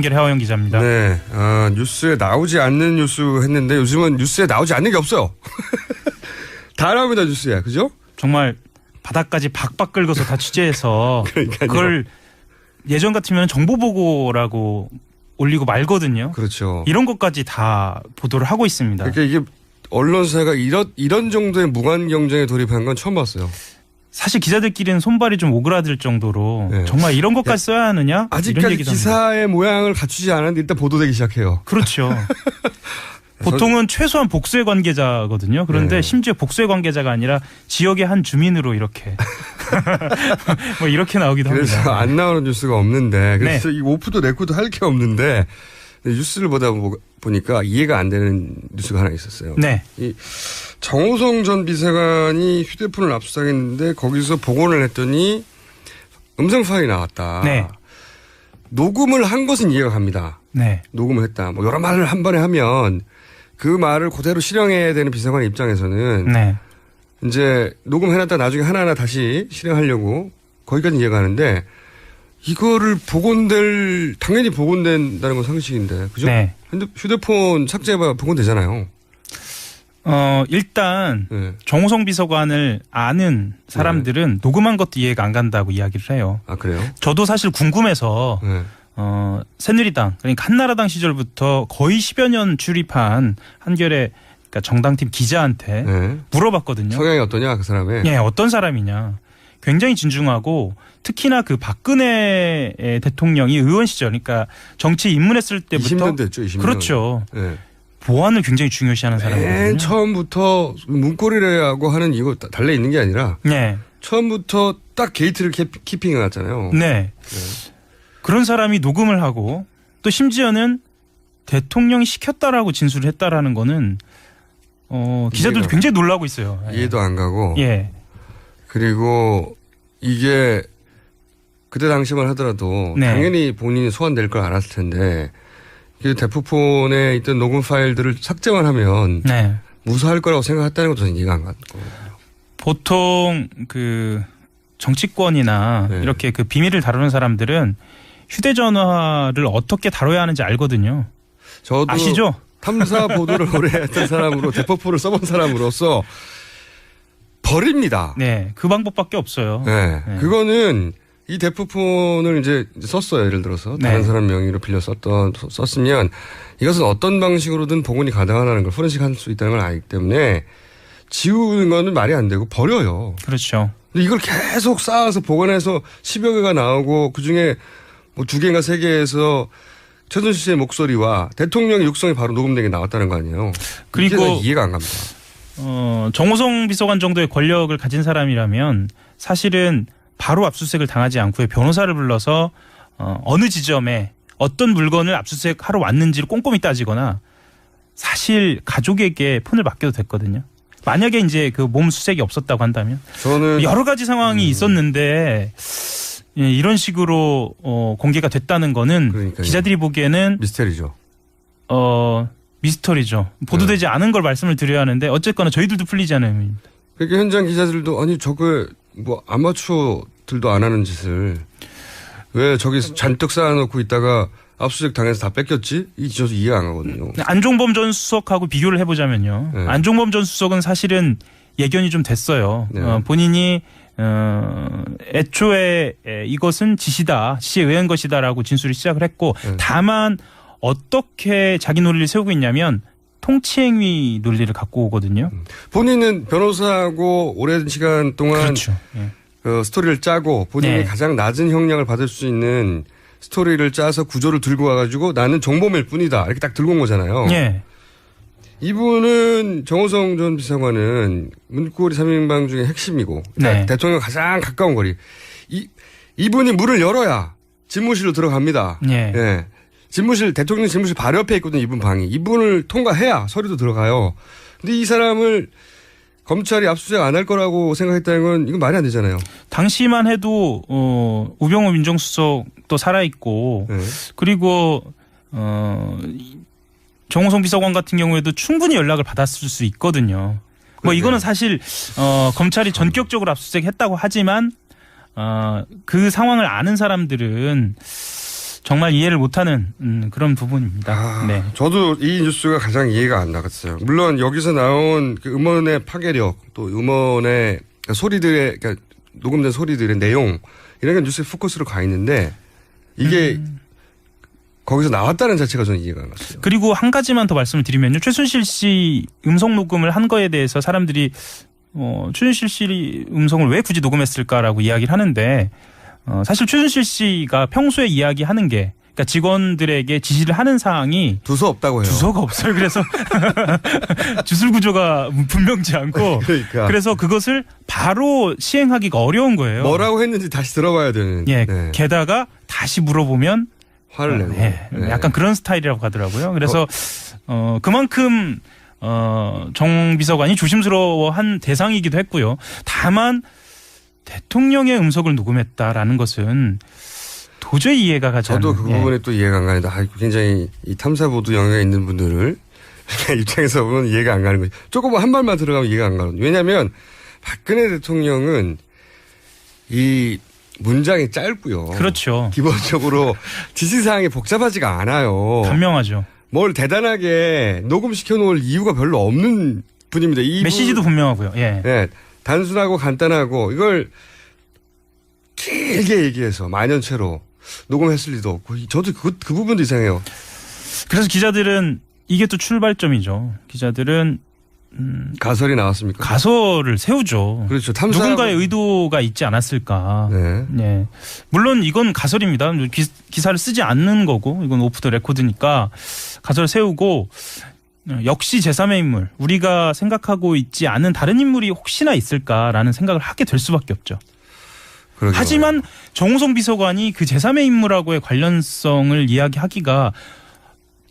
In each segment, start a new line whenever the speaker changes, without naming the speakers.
하호영 기자입니다.
네, 뉴스에 나오지 않는 뉴스 했는데 요즘은 뉴스에 나오지 않는 게 없어요. 다 나옵니다 뉴스에, 그죠?
정말 바닥까지 박박 긁어서 다 취재해서 그걸 예전 같으면 정보보고라고 올리고 말거든요.
그렇죠.
이런 것까지 다 보도를 하고 있습니다.
그러니까 이게 언론사가 이런 정도의 무관 경쟁에 돌입한 건 처음 봤어요.
사실 기자들끼리는 손발이 좀 오그라들 정도로
네.
정말 이런 것까지 써야 하느냐?
아직까지 기사의 모양을 갖추지 않았는데 일단 보도되기 시작해요.
그렇죠. 보통은 최소한 복수의 관계자거든요. 그런데
네.
심지어 복수의 관계자가 아니라 지역의 한 주민으로 이렇게 뭐 이렇게 나오기도
그래서
합니다.
안 나오는 뉴스가 없는데 그래서
네.
이 오프도 내코도 할 게 없는데 뉴스를 보다 보니까 이해가 안 되는 뉴스가 하나 있었어요.
네.
이 정호성 전 비서관이 휴대폰을 압수당했는데 거기서 복원을 했더니 음성 파일이 나왔다.
네.
녹음을 한 것은 이해가 갑니다.
네.
녹음을 했다. 뭐 여러 말을 한 번에 하면 그 말을 그대로 실행해야 되는 비서관 입장에서는
네.
이제 녹음해놨다 나중에 하나하나 다시 실행하려고 거기까지 이해가 가는데 이거를 당연히 복원된다는 건 상식인데, 그죠?
네.
휴대폰 삭제해봐 복원되잖아요.
일단
네.
정호성 비서관을 아는 사람들은 녹음한 것도 이해가 안 간다고 이야기를 해요.
아, 그래요?
저도 사실 궁금해서
네.
새누리당 그러니까 한나라당 시절부터 거의 10여 년 출입한 한겨레 그러니까 정당팀 기자한테
네.
물어봤거든요.
성향이 어떠냐 그 사람의?
예, 어떤 사람이냐. 굉장히 진중하고 특히나 그 박근혜 대통령이 의원 시절 그러니까 정치 입문했을 때부터
20년 됐죠. 20년.
그렇죠.
네.
보안을 굉장히 중요시하는 사람이거든요.
맨 처음부터 문고리라고 하는 이거 달려 있는 게 아니라
네.
처음부터 딱 게이트를 키핑해놨잖아요.
네. 그런 사람이 녹음을 하고 또 심지어는 대통령이 시켰다라고 진술을 했다라는 거는 기자들도 굉장히 놀라고 있어요.
이해도 안 가고.
예.
그리고 이게 그때 당시만 하더라도
네.
당연히 본인이 소환될 걸 알았을 텐데 그 대포폰에 있던 녹음 파일들을 삭제만 하면
네.
무사할 거라고 생각했다는 것도 이해가 안 가고.
보통 그 정치권이나
네.
이렇게 그 비밀을 다루는 사람들은 휴대전화를 어떻게 다뤄야 하는지 알거든요.
저도
아시죠?
탐사 보도를 오래 했던 사람으로 대포폰을 써본 사람으로서 버립니다.
네. 그 방법밖에 없어요.
네.
네.
그거는 이 대포폰을 이제 썼어요. 예를 들어서 다른
네.
사람 명의로 빌려 썼으면 이것은 어떤 방식으로든 복원이 가능하다는 걸 포렌식 할 수 있다는 걸 알기 때문에 지우는 거는 말이 안 되고 버려요.
그렇죠.
근데 이걸 계속 쌓아서 복원해서 10여 개가 나오고 그중에 뭐 2개인가 3개에서 최순실 씨의 목소리와 대통령의 육성이 바로 녹음된 게 나왔다는 거 아니에요.
그리고
이해가 안 갑니다.
정호성 비서관 정도의 권력을 가진 사람이라면 사실은 바로 압수수색을 당하지 않고요. 변호사를 불러서 어느 지점에 어떤 물건을 압수수색하러 왔는지를 꼼꼼히 따지거나 사실 가족에게 폰을 맡겨도 됐거든요. 만약에 이제 그 몸 수색이 없었다고 한다면
저는
여러 가지 상황이 있었는데 이런 식으로 공개가 됐다는 거는
그러니까요.
기자들이 보기에는
미스테리죠.
미스터리죠. 보도되지 않은 걸 말씀을 드려야 하는데 어쨌거나 저희들도 풀리지 않은 의미입니다.
그러니까 현장 기자들도 아니 저거 뭐 아마추어들도 안 하는 짓을 왜 저기 잔뜩 쌓아놓고 있다가 압수수색 당해서 다 뺏겼지? 이 저도 이해가 안 가거든요.
안종범 전 수석하고 비교를 해보자면요.
네.
안종범 전 수석은 사실은 예견이 좀 됐어요.
네.
본인이 애초에 이것은 지시에 의한 것이다라고 진술을 시작을 했고 다만 어떻게 자기 논리를 세우고 있냐면 통치행위 논리를 갖고 오거든요.
본인은 변호사하고 오랜 시간 동안
그렇죠. 예.
스토리를 짜고 본인이
네.
가장 낮은 형량을 받을 수 있는 스토리를 짜서 구조를 들고 와가지고 나는 정범일 뿐이다 이렇게 딱 들고 온 거잖아요.
예.
이분은 정호성 전 비서관은 문고리 3인방 중에 핵심이고
네.
대통령 가장 가까운 거리. 이분이 문을 열어야 집무실로 들어갑니다.
예.
예. 대통령 집무실 바로 옆에 있거든요. 이분 방이. 이분을 통과해야 서류도 들어가요. 근데 이 사람을 검찰이 압수수색 안 할 거라고 생각했다는 건 이건 말이 안 되잖아요.
당시만 해도 우병우 민정수석도 살아있고
네.
그리고 정호성 비서관 같은 경우에도 충분히 연락을 받았을 수 있거든요. 뭐 이거는 사실 검찰이 전격적으로 압수수색했다고 하지만 그 상황을 아는 사람들은 정말 이해를 못하는 그런 부분입니다. 네.
저도 이 뉴스가 가장 이해가 안 나갔어요. 물론 여기서 나온 그 음원의 파괴력 또 음원의 소리들의 그러니까 녹음된 소리들의 내용 이런 게 뉴스의 포커스로 가 있는데 이게 거기서 나왔다는 자체가 저는 이해가 안 갔어요.
그리고 한 가지만 더 말씀을 드리면요. 최순실 씨 음성 녹음을 한 거에 대해서 사람들이 최순실 씨 음성을 왜 굳이 녹음했을까라고 이야기를 하는데 사실 최순실 씨가 평소에 이야기하는 게 그러니까 직원들에게 지시를 하는 사항이
두서 없다고 해요.
주소가 없어요. 그래서 주술 구조가 분명치 않고
그러니까.
그래서 그것을 바로 시행하기가 어려운 거예요.
뭐라고 했는지 다시 들어봐야 되는.
예.
네.
게다가 다시 물어보면
화를 내고.
네.
네.
약간 그런 스타일이라고 하더라고요. 그래서 그만큼 정 비서관이 조심스러워한 대상이기도 했고요. 다만 대통령의 음성을 녹음했다라는 것은 도저히 이해가 가지 않는.
저도 그 부분에 또 이해가 안 가는데 굉장히 이 탐사보도 영역에 있는 분들을 입장에서 보면 이해가 안 가는 거죠. 조금 한 말만 들어가면 이해가 안 가거든요. 왜냐하면 박근혜 대통령은 이 문장이 짧고요.
그렇죠.
기본적으로 지시사항이 복잡하지가 않아요.
간명하죠.
뭘 대단하게 녹음시켜 놓을 이유가 별로 없는 분입니다.
메시지도 분명하고요. 예.
네, 단순하고 간단하고 이걸 길게 얘기해서 만연체로 녹음했을 리도 없고 저도 그 부분도 이상해요.
그래서 기자들은 이게 또 출발점이죠. 기자들은
가설이 나왔습니까?
가설을 세우죠.
그렇죠.
누군가의 의도가 있지 않았을까.
네.
네. 물론 이건 가설입니다. 기사를 쓰지 않는 거고 이건 오프 더 레코드니까 가설을 세우고 역시 제3의 인물 우리가 생각하고 있지 않은 다른 인물이 혹시나 있을까라는 생각을 하게 될 수밖에 없죠.
그러게요.
하지만 정호성 비서관이 그 제3의 인물하고의 관련성을 이야기하기가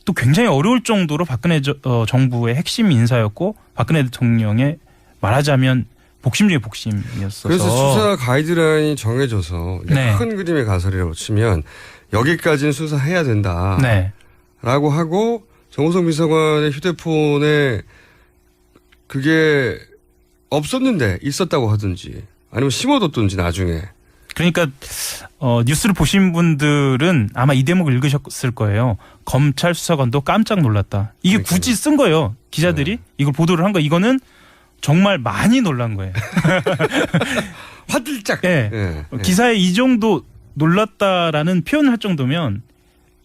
또 굉장히 어려울 정도로 박근혜 정부의 핵심 인사였고 박근혜 대통령의 말하자면 복심 중에 복심이었어서.
그래서 수사 가이드라인이 정해져서
네.
큰 그림의 가설이라고 치면 여기까지는 수사해야 된다.
네.
라고 하고 정호성 비서관의 휴대폰에 그게 없었는데 있었다고 하든지 아니면 심어뒀든지 나중에.
그러니까 뉴스를 보신 분들은 아마 이 대목을 읽으셨을 거예요. 검찰 수사관도 깜짝 놀랐다. 이게
그러니까요.
굳이 쓴 거예요. 기자들이 이걸 보도를 한 거. 이거는 정말 많이 놀란 거예요.
화들짝.
네.
네.
기사에 이 정도 놀랐다라는 표현을 할 정도면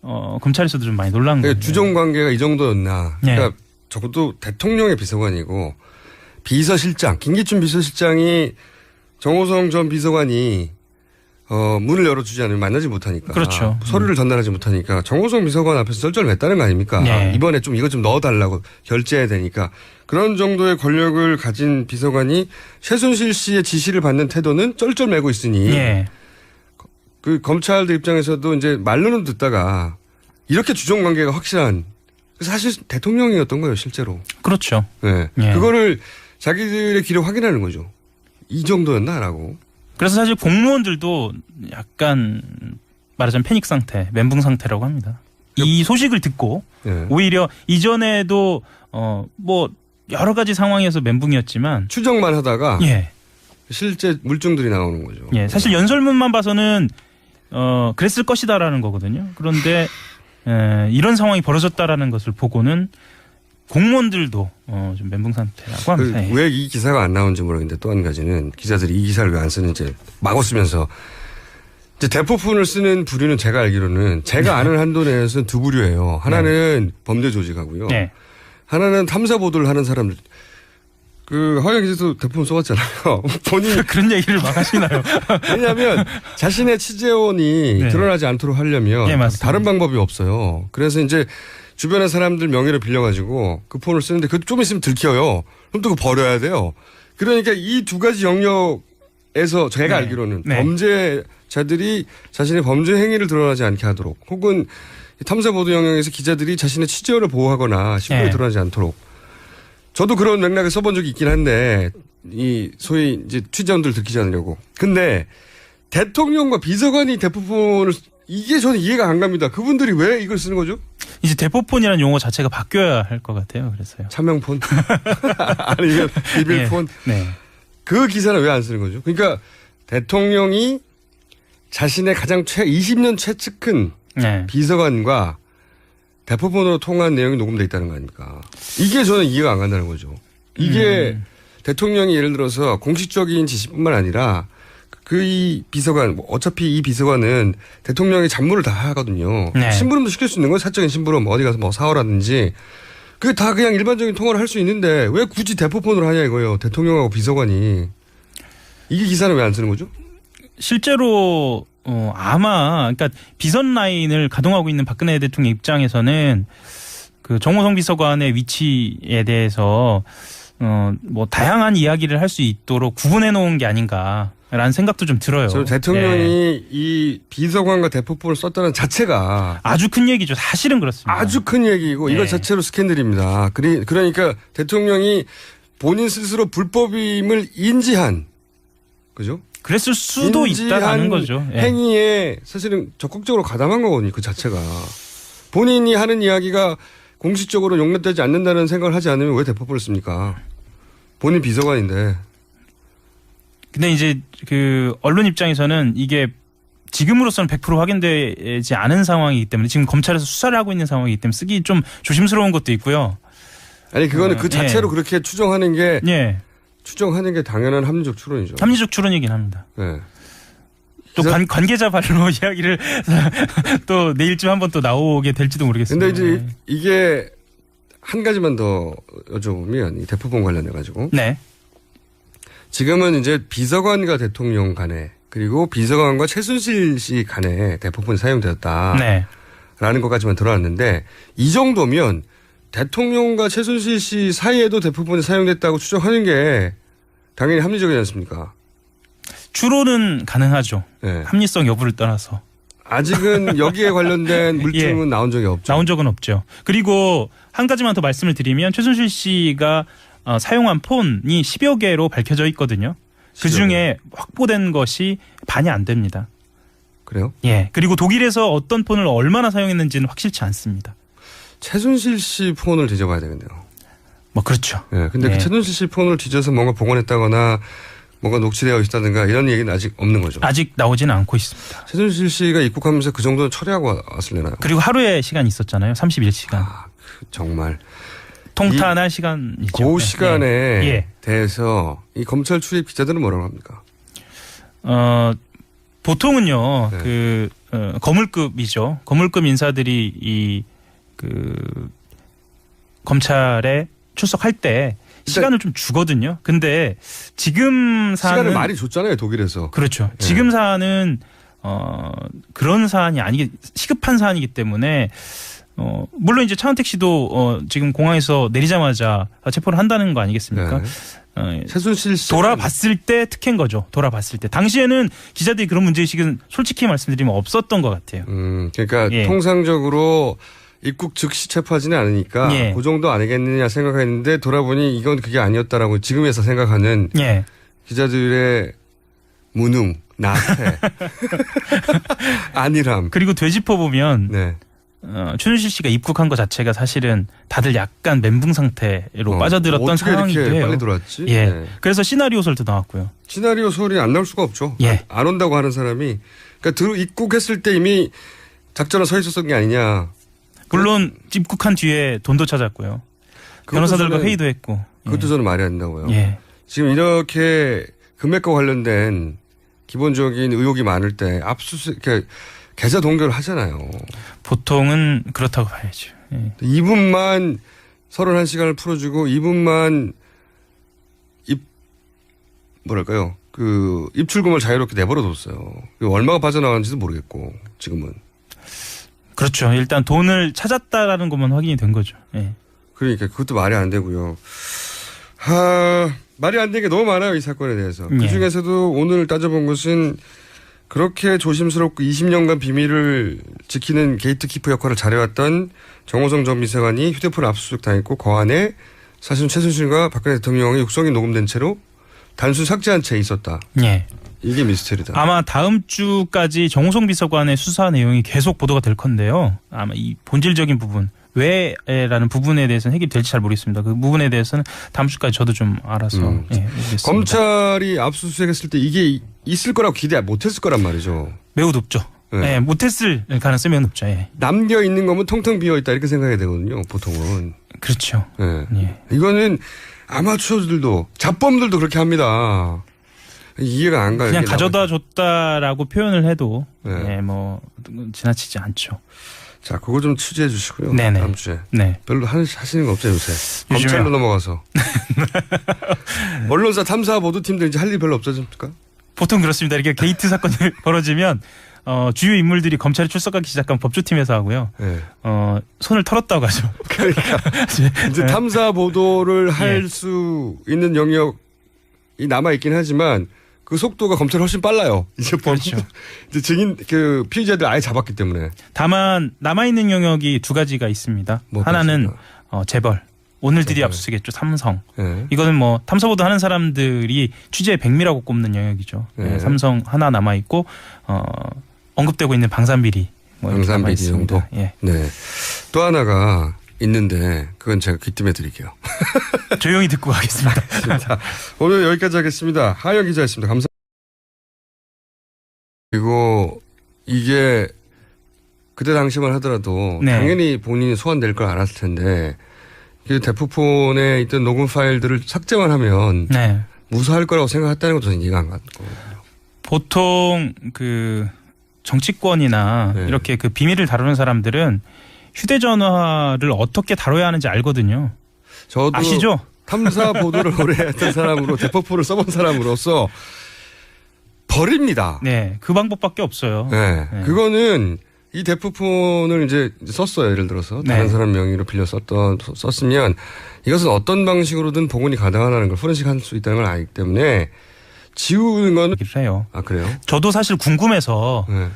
검찰에서도 좀 많이 놀란 거예요.
주종 관계가 이 정도였나.
네.
그러니까 적어도 대통령의 비서관이고 비서실장 김기춘 비서실장이 정호성 전 비서관이 문을 열어주지 않으면 만나지 못하니까.
그렇죠.
서류를 전달하지 못하니까 정호성 비서관 앞에서 쩔쩔맸다는 거 아닙니까?
네.
이번에 좀 이것 좀 넣어달라고 결제해야 되니까. 그런 정도의 권력을 가진 비서관이 최순실 씨의 지시를 받는 태도는 쩔쩔매고 있으니.
예.
그 검찰들 입장에서도 이제 말로는 듣다가 이렇게 주종 관계가 확실한 사실 대통령이었던 거예요, 실제로.
그렇죠.
네.
예.
그거를 자기들의 기록 확인하는 거죠. 이 정도였나라고.
그래서 사실 공무원들도 약간 말하자면 패닉 상태, 멘붕 상태라고 합니다. 이 소식을 듣고
네.
오히려 이전에도 뭐 여러 가지 상황에서 멘붕이었지만
추정만 하다가
예.
실제 물증들이 나오는 거죠.
예. 사실 연설문만 봐서는 그랬을 것이다라는 거거든요. 그런데 이런 상황이 벌어졌다라는 것을 보고는 공무원들도 좀 멘붕 상태라고 합니다.
왜 이 기사가 안 나온지 모르겠는데 또 한 가지는 기자들이 이 기사를 왜 안 쓰는지 마구 쓰면서 이제 대포폰을 쓰는 부류는 제가 알기로는 제가 아는 한도 내에서는 두 부류예요. 하나는 범죄 조직하고요.
네.
하나는 탐사 보도를 하는 사람들. 그 허영 기자도 대포폰 써봤잖아요. 본인
그런 얘기를 막 하시나요?
왜냐하면 자신의 취재원이
네.
드러나지 않도록 하려면
예, 맞습니다.
다른 방법이 없어요. 그래서 이제 주변의 사람들 명의를 빌려가지고 그 폰을 쓰는데 그것도 좀 있으면 들켜요. 그럼 또 그거 버려야 돼요. 그러니까 이 두 가지 영역에서 제가
네.
알기로는
네.
범죄자들이 자신의 범죄 행위를 드러나지 않게 하도록 혹은 탐사보도 영역에서 기자들이 자신의 취재원을 보호하거나 신분이
네.
드러나지 않도록 저도 그런 맥락에 써본 적이 있긴 한데 이 소위 이제 취재원들 들키지 않으려고. 근데 대통령과 비서관이 대포폰을 이게 저는 이해가 안 갑니다. 그분들이 왜 이걸 쓰는 거죠?
이제 대포폰이라는 용어 자체가 바뀌어야 할 것 같아요. 그래서요.
차명폰 아니면 비밀폰.
네.
그 기사는 왜 안 쓰는 거죠? 그러니까 대통령이 자신의 가장 20년 최측근
네.
비서관과 대포폰으로 통화한 내용이 녹음돼 있다는 거 아닙니까? 이게 저는 이해가 안 간다는 거죠. 이게 대통령이 예를 들어서 공식적인 지시뿐만 아니라 이 비서관, 어차피 이 비서관은 대통령의 잡무를 다 하거든요.
네.
심부름도 시킬 수 있는 거예요. 사적인 심부름 어디 가서 뭐 사오라든지. 그게 다 그냥 일반적인 통화를 할 수 있는데 왜 굳이 대포폰으로 하냐 이거예요. 대통령하고 비서관이. 이게 기사는 왜 안 쓰는 거죠?
실제로 아마 그러니까 비선 라인을 가동하고 있는 박근혜 대통령 입장에서는 그 정호성 비서관의 위치에 대해서 뭐 다양한 이야기를 할 수 있도록 구분해 놓은 게 아닌가라는 생각도 좀 들어요.
저는 대통령이 이 비서관과 대포폰을 썼다는 자체가
아주 큰 얘기죠. 사실은 그렇습니다.
아주 큰 얘기고 이거
네.
자체로 스캔들입니다. 그러니까 대통령이 본인 스스로 불법임을 인지한 그죠?
그랬을 수도 있다라는 거죠. 예.
행위에 사실은 적극적으로 가담한 거거든요. 그 자체가. 본인이 하는 이야기가 공식적으로 용납되지 않는다는 생각을 하지 않으면 왜 대포폰을 씁니까? 본인 비서관인데.
근데 이제 그 언론 입장에서는 이게 지금으로서는 100% 확인되지 않은 상황이기 때문에 지금 검찰에서 수사를 하고 있는 상황이기 때문에 쓰기 좀 조심스러운 것도 있고요.
아니 그거는 그 자체로
예.
그렇게 추정하는 게
예.
추정하는 게 당연한 합리적 추론이죠.
합리적 추론이긴 합니다.
네.
또 관계자 발로 이야기를 또 내일쯤 한번 또 나오게 될지도 모르겠습니다.
근데 이제 이게 한 가지만 더 여쭤보면 이 대포폰 관련해 가지고
네.
지금은 이제 비서관과 대통령 간에 그리고 비서관과 최순실 씨 간에 대포폰이 사용되었다.
네.
라는 것까지만 들어왔는데 이 정도면 대통령과 최순실 씨 사이에도 대포폰이 사용됐다고 추정하는 게 당연히 합리적이지 않습니까?
추론은 가능하죠.
네.
합리성 여부를 떠나서.
아직은 여기에 관련된 물증은
예.
나온 적이 없죠.
나온 적은 없죠. 그리고 한 가지만 더 말씀을 드리면 최순실 씨가 사용한 폰이 10여 개로 밝혀져 있거든요. 그중에 확보된 것이 반이 안 됩니다.
그래요?
예. 그리고 독일에서 어떤 폰을 얼마나 사용했는지는 확실치 않습니다.
최순실 씨 폰을 뒤져봐야 되겠네요.
뭐 그렇죠.
예. 근데
예.
그 최순실 씨 폰을 뒤져서 뭔가 복원했다거나 뭔가 녹취되어 있다든가 이런 얘기는 아직 없는 거죠.
아직 나오지는 않고 있습니다.
최순실 씨가 입국하면서 그 정도는 처리하고 왔을려나요?
그리고 하루의 시간이 있었잖아요. 31시간.
아, 정말.
통탄할 시간이죠.
그 시간에
예.
대해서 이 검찰 출입 기자들은 뭐라고 합니까?
보통은요,
네.
거물급이죠. 거물급 인사들이 검찰에 출석할 때 시간을 좀 주거든요. 근데 지금 사안은
시간을 많이 줬잖아요, 독일에서.
그렇죠.
네.
지금 사안은 그런 사안이 시급한 사안이기 때문에 물론 이제 차은택 씨도 지금 공항에서 내리자마자 체포를 한다는 거 아니겠습니까?
네. 최순실 씨
돌아봤을 때 특혜인 거죠. 돌아봤을 때 당시에는 기자들이 그런 문제의식은 솔직히 말씀드리면 없었던 것 같아요.
그러니까
예.
통상적으로 입국 즉시 체포하지는 않으니까
예.
그 정도 아니겠느냐 생각했는데 돌아보니 이건 그게 아니었다라고 지금에서 생각하는
예.
기자들의 무능, 나태, 안일함.
그리고 되짚어 보면
네.
최순실 씨가 입국한 것 자체가 사실은 다들 약간 멘붕 상태로 빠져들었던
어떻게
상황이기도
이렇게
해요.
빨리 들어왔지?
예.
네.
그래서 시나리오설도 나왔고요.
시나리오 소리 안 나올 수가 없죠.
예.
안 온다고 하는 사람이 그러니까 입국했을 때 이미 작전을 서 있었던 게 아니냐.
물론 입국한 뒤에 돈도 찾았고요. 변호사들과 회의도 했고.
그것도 저는 말이 안 된다고요.
예.
지금 이렇게 금액과 관련된 기본적인 의혹이 많을 때 압수수색 계좌 동결을 하잖아요.
보통은 그렇다고 봐야죠. 예.
2분만 31시간을 풀어주고 2분만 입출금을 자유롭게 내버려뒀어요. 얼마가 빠져나가는지도 모르겠고 지금은.
그렇죠. 일단 돈을 찾았다라는 것만 확인이 된 거죠. 예.
그러니까 그것도 말이 안 되고요. 말이 안 되는 게 너무 많아요. 이 사건에 대해서.
예.
그중에서도 오늘 따져본 것은 그렇게 조심스럽고 20년간 비밀을 지키는 게이트키퍼 역할을 잘해왔던 정호성 전 비서관이 휴대폰을 압수수색 당했고 그 안에 사실은 최순실과 박근혜 대통령의 육성이 녹음된 채로 단순 삭제한 채 있었다.
예.
이게 미스터리다.
아마 다음 주까지 정호성 비서관의 수사 내용이 계속 보도가 될 건데요. 아마 이 본질적인 부분, 왜라는 부분에 대해서는 해결될지 잘 모르겠습니다. 그 부분에 대해서는 다음 주까지 저도 좀 알아서 모르겠습니다.
검찰이 압수수색했을 때 이게 있을 거라고 기대 못했을 거란 말이죠.
매우 높죠. 예, 못했을 가능성이 높죠. 예.
남겨 있는 거면 텅텅 비어 있다 이렇게 생각해야 되거든요. 보통은.
그렇죠.
예.
예.
이거는 아마추어들도 잡범들도 그렇게 합니다. 이해가 안 가요.
그냥
이게
가져다 줬다라고 표현을 해도
네.
예, 뭐 지나치지 않죠.
자, 그거 좀 취재해 주시고요.
네네.
다음 주에.
네.
별로 하시는 거 없죠, 요새.
요즘에요?
검찰로 넘어가서. 언론사 탐사 보도팀들 이제 할 일 별로 없어집니까?
보통 그렇습니다. 이렇게 게이트 사건이 벌어지면 주요 인물들이 검찰에 출석하기 시작하면 법조팀에서 하고요.
네.
손을 털었다고 하죠.
그러니까 이제
네.
탐사 보도를 할
예.
수 있는 영역이 남아 있긴 하지만 그 속도가 검찰 훨씬 빨라요. 이제
그렇죠.
이제 증인 그 피의자들 아예 잡았기 때문에.
다만 남아 있는 영역이 두 가지가 있습니다.
뭐가
하나는
있습니까?
재벌. 오늘 드디어
재벌.
압수수색했죠. 삼성.
네.
이거는 뭐 탐사보도 하는 사람들이 취재의 백미라고 꼽는 영역이죠.
네.
예, 삼성 하나 남아 있고 언급되고 있는 방산비리. 뭐 이렇게 남아
방산비리
있습니다.
정도.
예.
네. 또 하나가 있는데 그건 제가 귀뜸해 드릴게요.
조용히 듣고 가겠습니다.
자, 오늘 여기까지 하겠습니다. 하영 기자였습니다. 감사합니다. 그리고 이게 그때 당시만 하더라도
네.
당연히 본인이 소환될 걸 알았을 텐데 그 대포폰에 있던 녹음 파일들을 삭제만 하면
네.
무사할 거라고 생각했다는 것도 저는 이해가 안 가고.
보통 그 정치권이나
네.
이렇게 그 비밀을 다루는 사람들은 휴대전화를 어떻게 다뤄야 하는지 알거든요.
저도
아시죠?
탐사 보도를 오래 했던 사람으로 대포폰을 써본 사람으로서 버립니다.
네, 그 방법밖에 없어요.
네.
네.
그거는 이 대포폰을 이제 썼어요. 예를 들어서 다른
네.
사람 명의로 빌려 썼으면 이것은 어떤 방식으로든 복원이 가능하다는 걸 포렌식 할 수 있다는 걸 알기 때문에 지우는 건.
얘기를 해요.
아, 그래요?
저도 사실 궁금해서
네.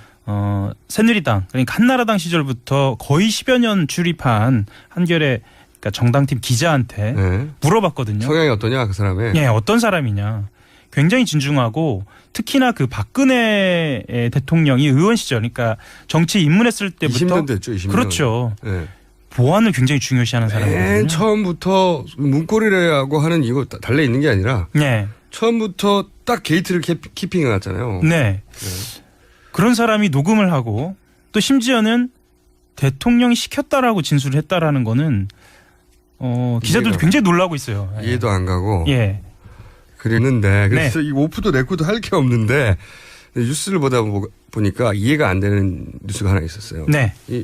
새누리당 그러니까 한나라당 시절부터 거의 10여 년 출입한 한겨레 그러니까 정당팀 기자한테
네.
물어봤거든요.
성향이 어떠냐, 그 사람의.
예, 어떤 사람이냐. 굉장히 진중하고 특히나 그 박근혜 대통령이 의원 시절 그러니까 정치 입문했을 때부터
20년 됐죠, 20년.
그렇죠.
네.
보안을 굉장히 중요시하는 사람이거든요.
맨 처음부터 문고리라고 하는 이거 달려 있는 게 아니라
네.
처음부터 딱 게이트를 키핑해 놨잖아요.
네. 그런 사람이 녹음을 하고 또 심지어는 대통령이 시켰다라고 진술을 했다라는 거는 기자들도
이해가-
굉장히 놀라고 있어요. 예.
이해도 안 가고.
예.
그랬는데 그래서 이 오프도 내쿠도 할 게 없는데 뉴스를 보다 보니까 이해가 안 되는 뉴스가 하나 있었어요.
네.
이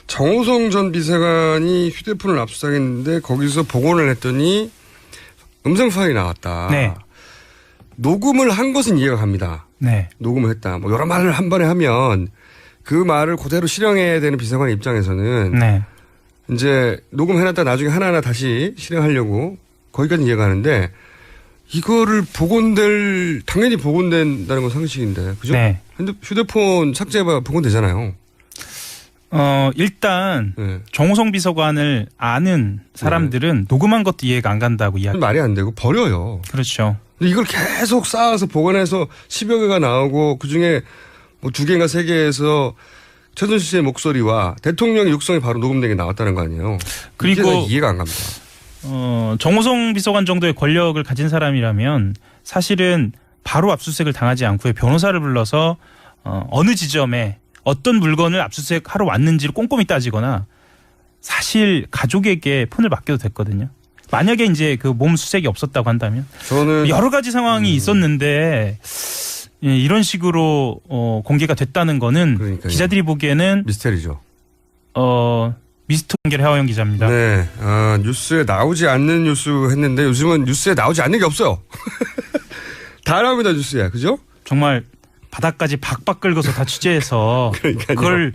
정호성 전 비서관이 휴대폰을 압수당했는데 거기서 복원을 했더니 음성 파일이 나왔다.
네.
녹음을 한 것은 이해가 갑니다.
네.
녹음을 했다. 뭐 여러 말을 한 번에 하면 그 말을 그대로 실행해야 되는 비서관 입장에서는
네.
이제 녹음해놨다 나중에 하나하나 다시 실행하려고 거기까지 이해가 가는데 이거를 당연히 복원된다는 건 상식인데, 그죠?
네.
휴대폰 삭제해봐 복원되잖아요.
일단
네.
정호성 비서관을 아는 사람들은 녹음한 것도 이해가 안 간다고 이야기.
말이 안 되고 버려요.
그렇죠.
근데 이걸 계속 쌓아서 복원해서 10여 개가 나오고 그중에 뭐 2개인가 3개에서 최순실 씨의 목소리와 대통령의 육성이 바로 녹음된 게 나왔다는 거 아니에요.
그리고
이게 이해가 안 갑니다.
정호성 비서관 정도의 권력을 가진 사람이라면 사실은 바로 압수수색을 당하지 않고 변호사를 불러서 어느 지점에 어떤 물건을 압수수색하러 왔는지를 꼼꼼히 따지거나 사실 가족에게 폰을 맡겨도 됐거든요. 만약에 이제 그 몸 수색이 없었다고 한다면
저는
여러 가지 상황이 있었는데 이런 식으로 공개가 됐다는 거는
그러니까요.
기자들이 보기에는
미스테리죠.
미스터 연결 하호영 기자입니다.
네, 뉴스에 나오지 않는 뉴스 했는데 요즘은 뉴스에 나오지 않는 게 없어요. 다 나옵니다, 뉴스에. 그죠?
정말 바닥까지 박박 긁어서 다 취재해서
그러니까요.
그걸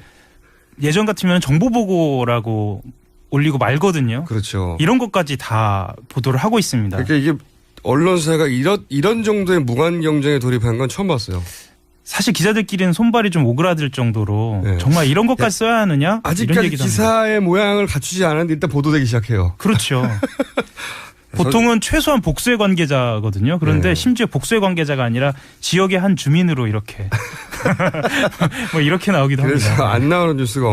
예전 같으면 정보보고라고 올리고 말거든요.
그렇죠.
이런 것까지 다 보도를 하고 있습니다.
그러니까 이게 언론사가 이런 정도의 무관 경쟁에 돌입한 건 처음 봤어요.
사실 기자들끼리는 손발이 좀 오그라들 정도로
네.
정말 이런 것까지 써야 하느냐? 이런
아직까지
얘기도 합니다.
기사의 모양을 갖추지 않았는데 일단 보도되기 시작해요.
그렇죠. 보통은 최소한 복수의 관계자거든요. 그런데
네.
심지어 복수의 관계자가 아니라 지역의 한 주민으로 이렇게 뭐 이렇게 나오기도
그래서
합니다.
안 나오는 뉴스가